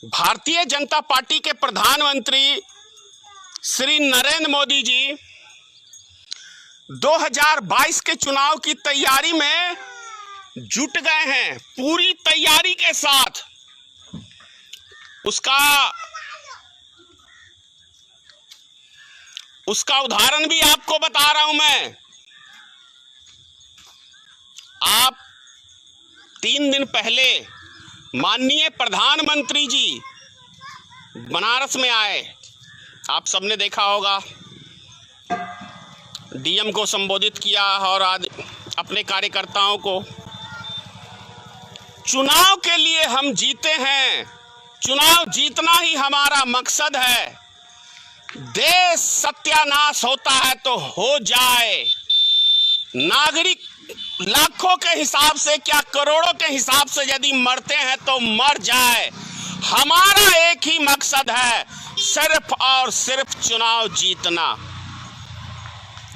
Bharatiya Janata party के प्रधानमंत्री श्री नरेंद्र मोदी जी 2022 के चुनाव की तैयारी में जुट गए हैं, पूरी तैयारी के साथ। उसका उदाहरण भी आपको बता रहा हूं मैं। आप 3 दिन पहले माननीय प्रधानमंत्री जी बनारस में आए, आप सबने देखा होगा। डीएम को संबोधित किया और अपने कार्यकर्ताओं को, चुनाव के लिए हम जीते हैं, चुनाव जीतना ही हमारा मकसद है। देश सत्यानाश होता है तो हो जाए, नागरिक लाखों के हिसाब से क्या करोड़ों के हिसाब से यदि मरते हैं तो मर जाए। हमारा एक ही मकसद है, सिर्फ और सिर्फ चुनाव जीतना।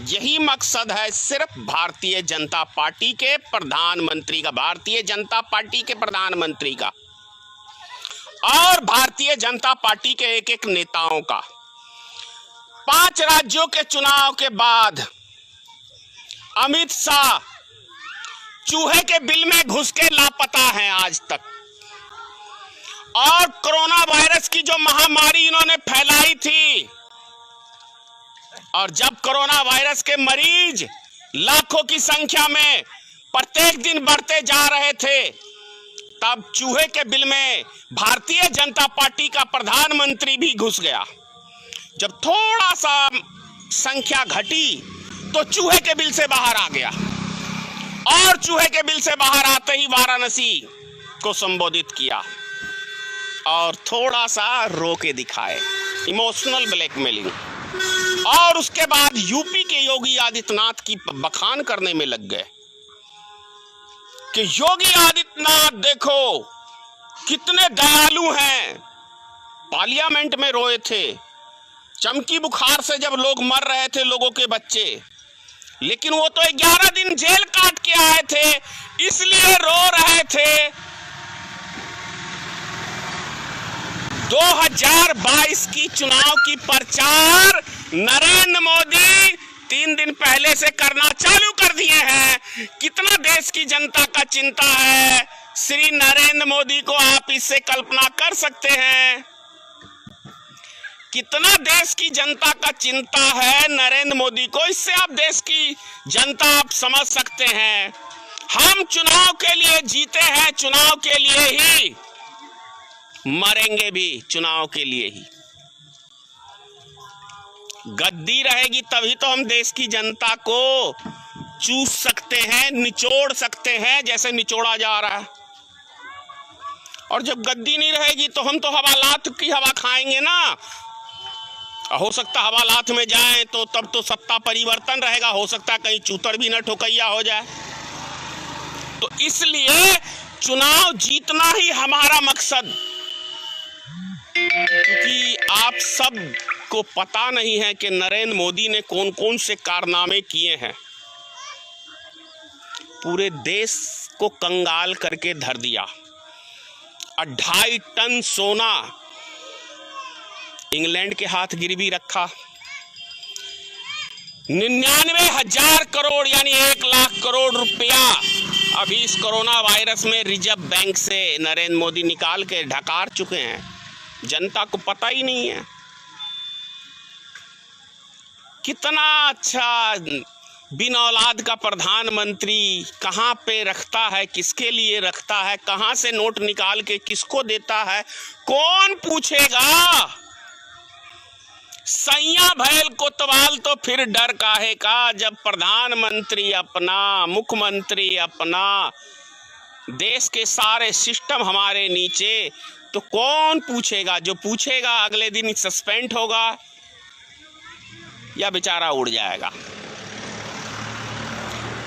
यही मकसद है सिर्फ भारतीय जनता पार्टी के प्रधानमंत्री का, भारतीय जनता पार्टी के प्रधानमंत्री का और भारतीय जनता पार्टी के एक एक नेताओं का। 5 राज्यों के चुनाव के बाद अमित शाह चूहे के बिल में घुस के लापता हैं आज तक। और कोरोना वायरस की जो महामारी इन्होंने फैलाई थी, और जब कोरोना वायरस के मरीज लाखों की संख्या में प्रत्येक दिन बढ़ते जा रहे थे, तब चूहे के बिल में भारतीय जनता पार्टी का प्रधानमंत्री भी घुस गया। जब थोड़ा सा संख्या घटी तो चूहे के बिल से बाहर आ गया, और चूहे के बिल से बाहर आते ही वाराणसी को संबोधित किया और थोड़ा सा रो के दिखाए, इमोशनल ब्लैकमेलिंग। और उसके बाद यूपी के योगी आदित्यनाथ की बखान करने में लग गए कि योगी आदित्यनाथ देखो कितने दयालु हैं। पार्लियामेंट में रोए थे, चमकी बुखार से जब लोग मर रहे थे, लोगों के बच्चे, लेकिन वो तो 11 दिन जेल काट के आए थे, इसलिए रो रहे थे। 2022 की चुनाव की प्रचार नरेंद्र मोदी 3 दिन पहले से करना चालू कर दिए हैं। कितना देश की जनता का चिंता है श्री नरेंद्र मोदी को, आप इससे कल्पना कर सकते हैं। कितना देश की जनता का चिंता है नरेंद्र मोदी को, इससे आप देश की जनता आप समझ सकते हैं। हम चुनाव के लिए जीते हैं, चुनाव के लिए ही मरेंगे भी, चुनाव के लिए ही। गद्दी रहेगी तभी तो हम देश की जनता को चूस सकते हैं, निचोड़ सकते हैं, जैसे निचोड़ा जा रहा है। और जब गद्दी नहीं रहेगी तो हम तो हवालात की हवा खाएंगे ना। हो सकता हवालात में जाएं तो तब तो सत्ता परिवर्तन रहेगा, हो सकता है कहीं चूतर भी न ठोकैया हो जाए। तो इसलिए चुनाव जीतना ही हमारा मकसद, क्योंकि आप सब को पता नहीं है कि नरेंद्र मोदी ने कौन कौन से कारनामे किए हैं। पूरे देश को कंगाल करके धर दिया। 2.5 टन सोना इंग्लैंड के हाथ गिरवी रखा। 99,000 करोड़ यानी 1 लाख करोड़ रुपया अभी इस कोरोना वायरस में रिजर्व बैंक से नरेंद्र मोदी निकाल के ढकार चुके हैं। जनता को पता ही नहीं है। कितना अच्छा बिन औलाद का प्रधानमंत्री कहां पे रखता है, किसके लिए रखता है, कहां से नोट निकाल के किसको देता है, कौन पूछेगा। सैया भैल कोतवाल तो फिर डर काहे का, जब प्रधानमंत्री अपना, मुख्यमंत्री अपना, देश के सारे सिस्टम हमारे नीचे, तो कौन पूछेगा। जो पूछेगा अगले दिन सस्पेंड होगा या बेचारा उड़ जाएगा।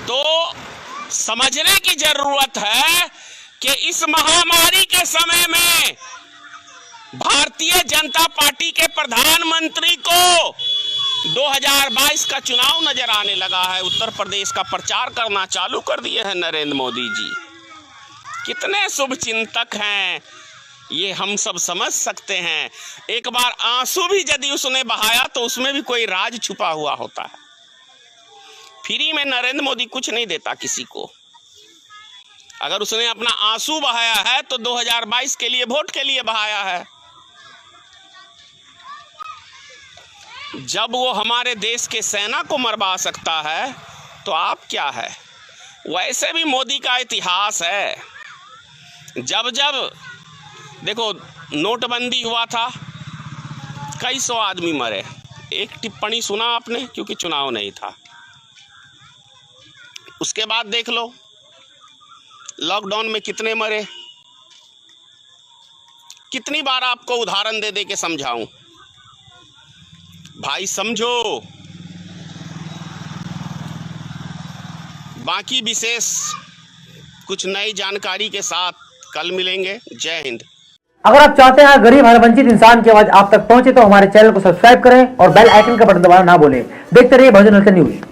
तो समझने की जरूरत है कि इस महामारी के समय में भारतीय जनता पार्टी के प्रधानमंत्री को 2022 का चुनाव नजर आने लगा है। उत्तर प्रदेश का प्रचार करना चालू कर दिए हैं नरेंद्र मोदी जी। कितने शुभ चिंतक हैं ये हम सब समझ सकते हैं। एक बार आंसू भी यदि उसने बहाया तो उसमें भी कोई राज छुपा हुआ होता है। फ्री में नरेंद्र मोदी कुछ नहीं देता किसी को। अगर उसने अपना आंसू बहाया है तो 2022 के लिए, वोट के लिए बहाया है। जब वो हमारे देश के सेना को मरवा सकता है तो आप क्या है। वैसे भी मोदी का इतिहास है, जब जब देखो नोटबंदी हुआ था, कई सौ आदमी मरे। एक टिप्पणी सुना आपने, क्योंकि चुनाव नहीं था। उसके बाद देख लो लॉकडाउन में कितने मरे। कितनी बार आपको उदाहरण दे दे के समझाऊं। भाई समझो। बाकी विशेष कुछ नई जानकारी के साथ कल मिलेंगे। जय हिंद। अगर आप चाहते हैं गरीब हर वंचित इंसान की आवाज आप तक पहुंचे तो हमारे चैनल को सब्सक्राइब करें और बेल आइकन का बटन दबाना ना भूलें। देखते रहिए बहुजन न्यूज।